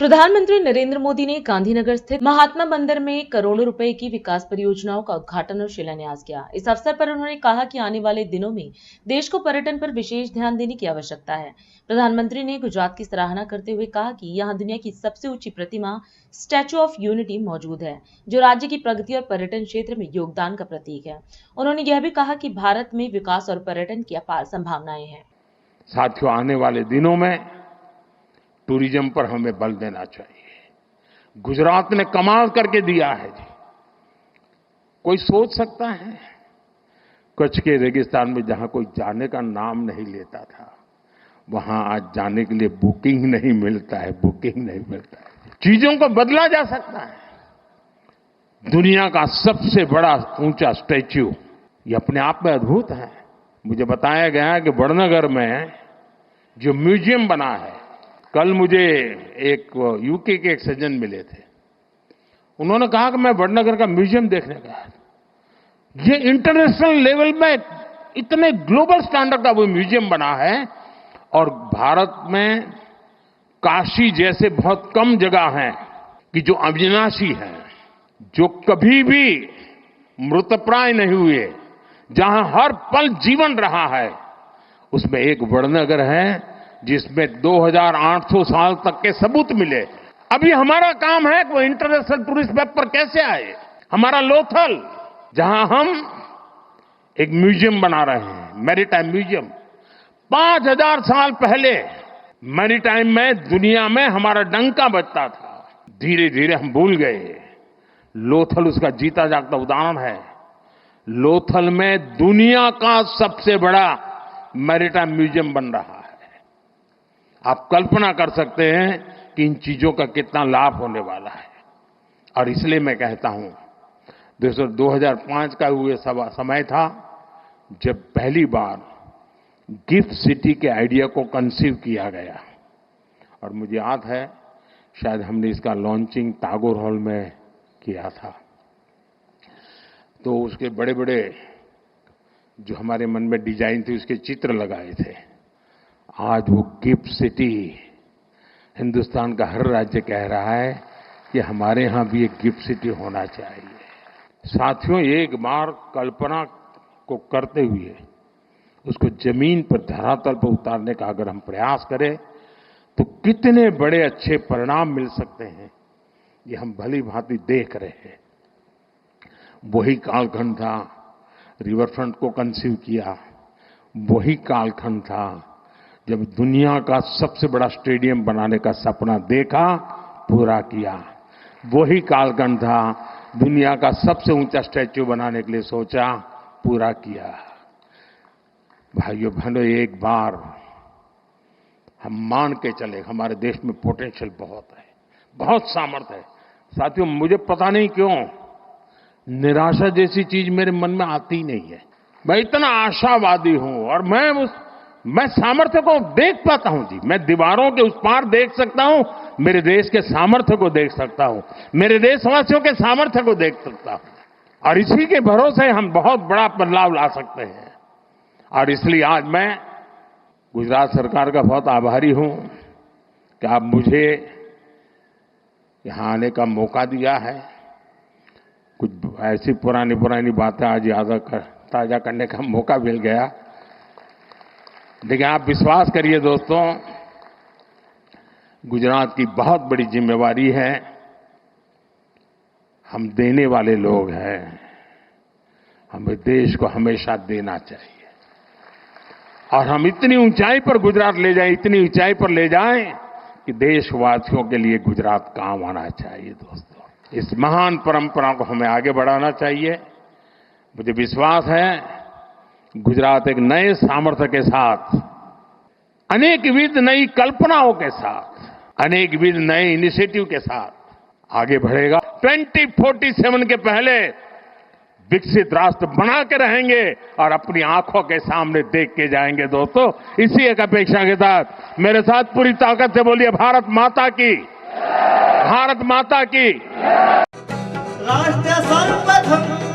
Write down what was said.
प्रधानमंत्री नरेंद्र मोदी ने गांधीनगर स्थित महात्मा मंदिर में करोड़ों रुपए की विकास परियोजनाओं का उद्घाटन और शिलान्यास किया। इस अवसर पर उन्होंने कहा कि आने वाले दिनों में देश को पर्यटन पर विशेष ध्यान देने की आवश्यकता है। प्रधानमंत्री ने गुजरात की सराहना करते हुए कहा कि यहाँ दुनिया की सबसे ऊंची प्रतिमा स्टैच्यू ऑफ यूनिटी मौजूद है, जो राज्य की प्रगति और पर्यटन क्षेत्र में योगदान का प्रतीक है। उन्होंने यह भी कहा कि भारत में विकास और पर्यटन की अपार संभावनाएं हैं। साथियों, आने वाले दिनों में टूरिज्म पर हमें बल देना चाहिए। गुजरात ने कमाल करके दिया है जी। कोई सोच सकता है कच्छ के रेगिस्तान में जहां कोई जाने का नाम नहीं लेता था, वहां आज जाने के लिए बुकिंग नहीं मिलता है। चीजों को बदला जा सकता है। दुनिया का सबसे बड़ा ऊंचा स्टैच्यू, ये अपने आप में अद्भुत है। मुझे बताया गया कि वडनगर में जो म्यूजियम बना है, कल मुझे एक यूके के एक सज्जन मिले थे, उन्होंने कहा कि मैं वडनगर का म्यूजियम देखने गया। ये इंटरनेशनल लेवल में इतने ग्लोबल स्टैंडर्ड का वो म्यूजियम बना है, और भारत में काशी जैसे बहुत कम जगह हैं कि जो अविनाशी है, जो कभी भी मृतप्राय नहीं हुए, जहां हर पल जीवन रहा है, उसमें एक वडनगर है जिसमें 2800 साल तक के सबूत मिले। अभी हमारा काम है कि वो इंटरनेशनल टूरिस्ट मैप पर कैसे आए। हमारा लोथल, जहां हम एक म्यूजियम बना रहे हैं, मैरीटाइम म्यूजियम, 5000 साल पहले मैरीटाइम में दुनिया में हमारा डंका बजता था। धीरे धीरे हम भूल गए। लोथल उसका जीता जागता उदाहरण है। लोथल में दुनिया का सबसे बड़ा मैरीटाइम म्यूजियम बन रहा है। आप कल्पना कर सकते हैं कि इन चीजों का कितना लाभ होने वाला है। और इसलिए मैं कहता हूं, 2005 का हुए समय था जब पहली बार गिफ्ट सिटी के आइडिया को कंसीव किया गया, और मुझे याद है शायद हमने इसका लॉन्चिंग टैगोर हॉल में किया था। तो उसके बड़े बड़े जो हमारे मन में डिजाइन थी, उसके चित्र लगाए थे। आज वो गिफ्ट सिटी हिंदुस्तान का हर राज्य कह रहा है कि हमारे यहां भी एक गिफ्ट सिटी होना चाहिए। साथियों, एक बार कल्पना को करते हुए उसको जमीन पर, धरातल पर उतारने का अगर हम प्रयास करें तो कितने बड़े अच्छे परिणाम मिल सकते हैं, ये हम भली भांति देख रहे हैं। वही कालखंड था, रिवर फ्रंट को कंसीव किया। वही कालखंड था जब दुनिया का सबसे बड़ा स्टेडियम बनाने का सपना देखा, पूरा किया। वही कालखंड था दुनिया का सबसे ऊंचा स्टैच्यू बनाने के लिए सोचा, पूरा किया। भाइयों बहनों, एक बार हम मान के चले, हमारे देश में पोटेंशियल बहुत है, बहुत सामर्थ्य है। साथियों, मुझे पता नहीं क्यों निराशा जैसी चीज मेरे मन में आती नहीं है। मैं इतना आशावादी हूं, और मैं सामर्थ्य को देख पाता हूं जी। मैं दीवारों के उस पार देख सकता हूं, मेरे देश के सामर्थ्य को देख सकता हूं, मेरे देशवासियों के सामर्थ्य को देख सकता हूं, और इसी के भरोसे हम बहुत बड़ा बदलाव ला सकते हैं। और इसलिए आज मैं गुजरात सरकार का बहुत आभारी हूं कि आप मुझे यहां आने का मौका दिया है। कुछ ऐसी पुरानी बातें आज ताजा करने का मौका मिल गया। देखिए, आप विश्वास करिए दोस्तों, गुजरात की बहुत बड़ी जिम्मेवारी है। हम देने वाले लोग हैं, हमें देश को हमेशा देना चाहिए, और हम इतनी ऊंचाई पर गुजरात ले जाएं, इतनी ऊंचाई पर ले जाएं कि देशवासियों के लिए गुजरात काम आना चाहिए। दोस्तों, इस महान परंपरा को हमें आगे बढ़ाना चाहिए। मुझे विश्वास है गुजरात एक नए सामर्थ्य के साथ, अनेकविध नई कल्पनाओं के साथ, अनेकविध नए इनिशिएटिव के साथ आगे बढ़ेगा। 2047 के पहले विकसित राष्ट्र बना के रहेंगे और अपनी आंखों के सामने देख के जाएंगे। दोस्तों, इसी एक अपेक्षा के साथ मेरे साथ पूरी ताकत से बोलिए, भारत माता की, भारत माता की। राष्ट्र सर्वप्रथम